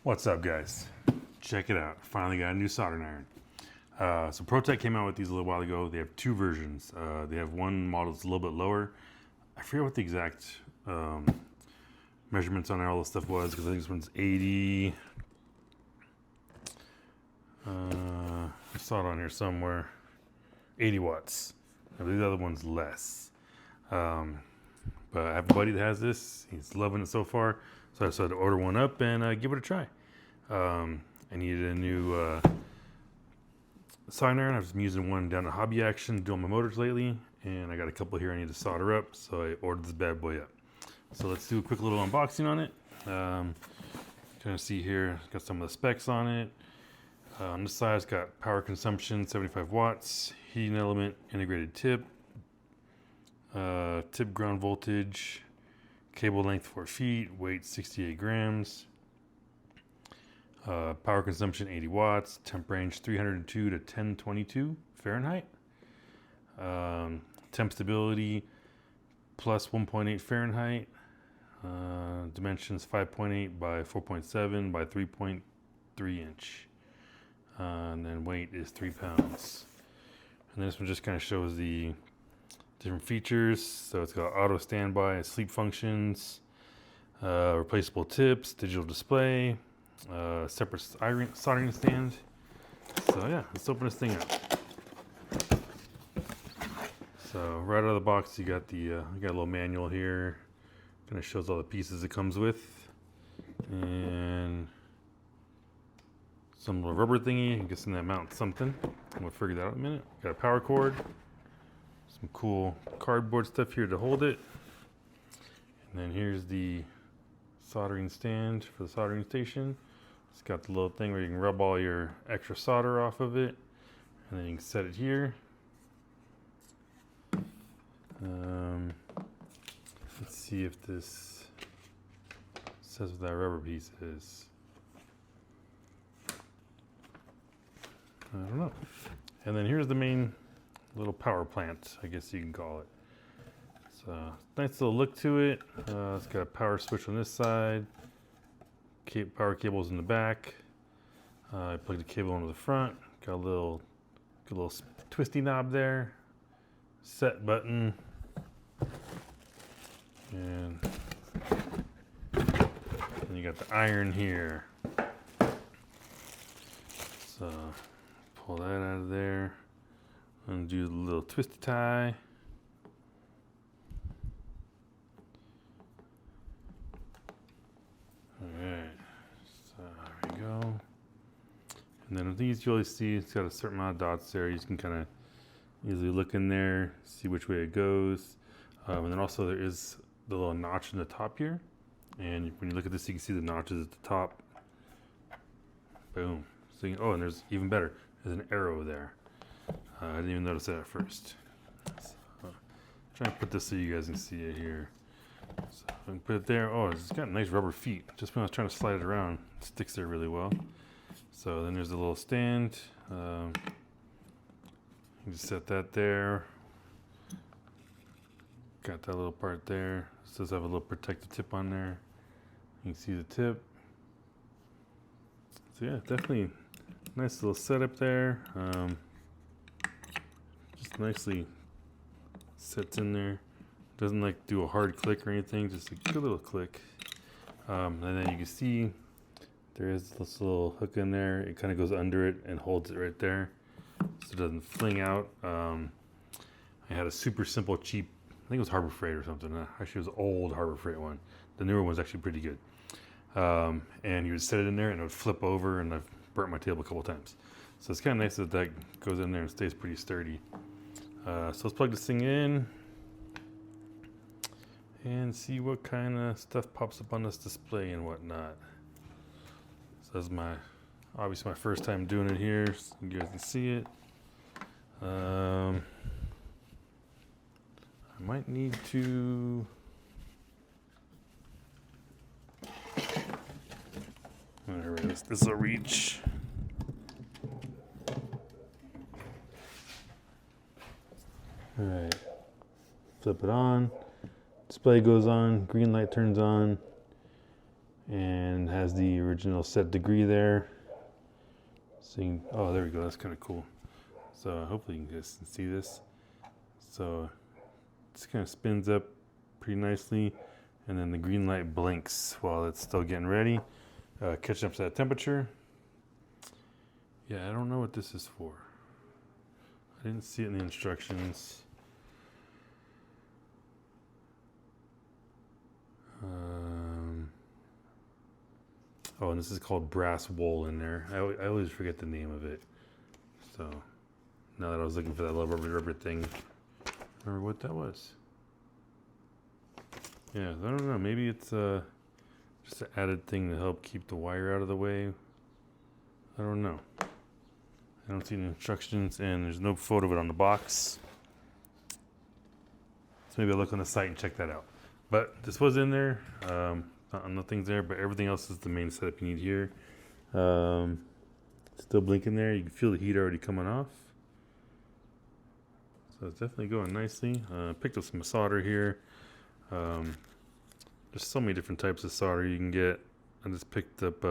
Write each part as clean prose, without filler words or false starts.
What's up, guys? Check it out. Finally got a new soldering iron. So ProTek came out with these a little while ago. They have two versions. They have one model that's a little bit lower. I forget what the exact measurements on there, all this stuff was, because I think this one's 80. I saw it on here somewhere. 80 watts. I believe the other one's less. But I have a buddy that has this. He's loving it so far. So I decided to order one up and give it a try. I needed a new soldering iron. I've been using one down at Hobby Action doing my motors lately, and I got a couple here I need to solder up, so I ordered this bad boy up. So let's do a quick little unboxing on it. Kind of see here, got some of the specs on it. On this side, it's got power consumption 75 watts, heating element, integrated tip, tip ground voltage, cable length 4 feet, weight 68 grams. Power consumption 80 watts, temp range 302 to 1022 Fahrenheit. Temp stability plus 1.8 Fahrenheit. Dimensions 5.8 by 4.7 by 3.3 inch. And then weight is 3 pounds. And this one just kind of shows the different features. So it's got auto standby, sleep functions, replaceable tips, digital display, separate soldering stand. So yeah, let's open this thing up. So right out of the box, you got the you got a little manual here. Kind of shows all the pieces it comes with, and some little rubber thingy. I'm guessing that mounts something. We'll figure that out in a minute. Got a power cord. Some cool cardboard stuff here to hold it. And then here's the soldering stand for the soldering station. It's got the little thing where you can rub all your extra solder off of it, and then you can set it here. Let's see if this says what that rubber piece is. I don't know. And then here's the main little power plant, I guess you can call it. So nice little look to it. It's got a power switch on this side. Power cables in the back. I plugged the cable into the front. Got a little twisty knob there. Set button. And then you got the iron here. So pull that out of there. Undo the little twisty tie. Alright, so there we go. And then with these, you always see it's got a certain amount of dots there. You can kind of easily look in there, see which way it goes. And then also there is the little notch in the top here. And when you look at this, you can see the notches at the top. Boom. So oh, and there's even better. There's an arrow there. I didn't even notice that at first. So, try and put this so you guys can see it here. So I can put it there. Oh, it's got nice rubber feet. Just when I was trying to slide it around, it sticks there really well. So then there's a little stand. You just set that there. Got that little part there. It does have a little protective tip on there. You can see the tip. So yeah, definitely nice little setup there. Just nicely sits in there. Doesn't like do a hard click or anything, just a good little click. And then you can see there is this little hook in there. It kind of goes under it and holds it right there, so it doesn't fling out. I had a super simple, cheap, I think it was Harbor Freight or something. Actually, it was an old Harbor Freight one. The newer one's actually pretty good. And you would set it in there and it would flip over, and I've burnt my table a couple times. So it's kind of nice that that goes in there and stays pretty sturdy. So let's plug this thing in and see what kind of stuff pops up on this display and whatnot. So this is obviously my first time doing it here, so you guys can see it. I might need to whatever it is, this will reach. Alright, flip it on, display goes on, green light turns on, and has the original set degree there. So you can, oh, there we go. That's kind of cool. So hopefully you can guys see this. So this kind of spins up pretty nicely, and then the green light blinks while it's still getting ready, catching up to that temperature. Yeah, I don't know what this is for. I didn't see it in the instructions. Oh, and this is called brass wool in there. I always forget the name of it. So now that I was looking for that little rubber thing, remember what that was. Yeah, I don't know. Maybe it's just an added thing to help keep the wire out of the way. I don't know. I don't see any instructions, and there's no photo of it on the box. So maybe I'll look on the site and check that out. But this was in there. Nothing's there, but everything else is the main setup you need here. Still blinking there. You can feel the heat already coming off. So it's definitely going nicely. Picked up some solder here. There's so many different types of solder you can get. I just picked up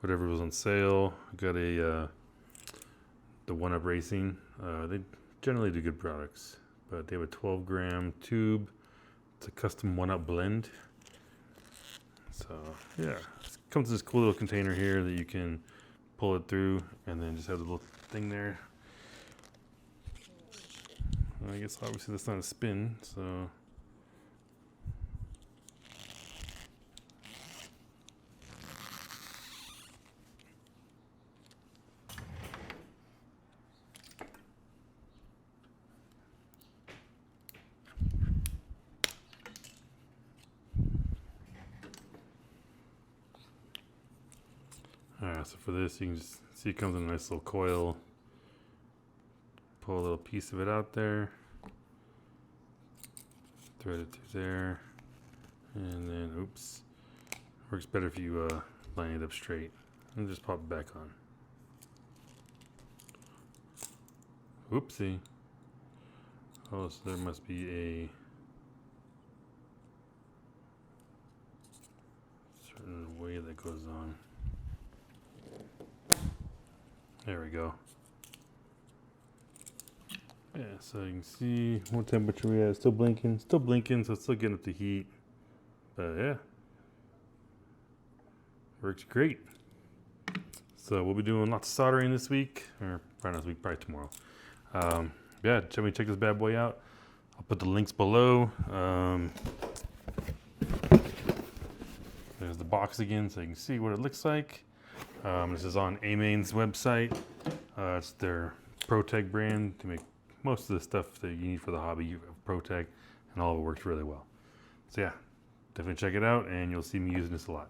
whatever was on sale. Got a the 1UP Racing. They generally do good products, but they have a 12-gram tube. It's a custom 1UP blend. So yeah, it comes in this cool little container here that you can pull it through, and then just have the little thing there. I guess obviously that's not a spin, so. Alright, so for this, you can just see it comes in a nice little coil. Pull a little piece of it out there. Thread it through there. And then, oops. Works better if you line it up straight. And just pop it back on. Oopsie. Oh, so there must be a certain way that goes on. There we go. Yeah, so you can see what temperature we have. Still blinking, so it's still getting up the heat. But yeah, works great. So we'll be doing lots of soldering this week, or probably not this week, probably tomorrow. Yeah, check this bad boy out. I'll put the links below. There's the box again, so you can see what it looks like. This is on AMain's website. It's their ProTek brand to make most of the stuff that you need for the hobby of ProTek, and all of it works really well. So yeah, definitely check it out, and you'll see me using this a lot.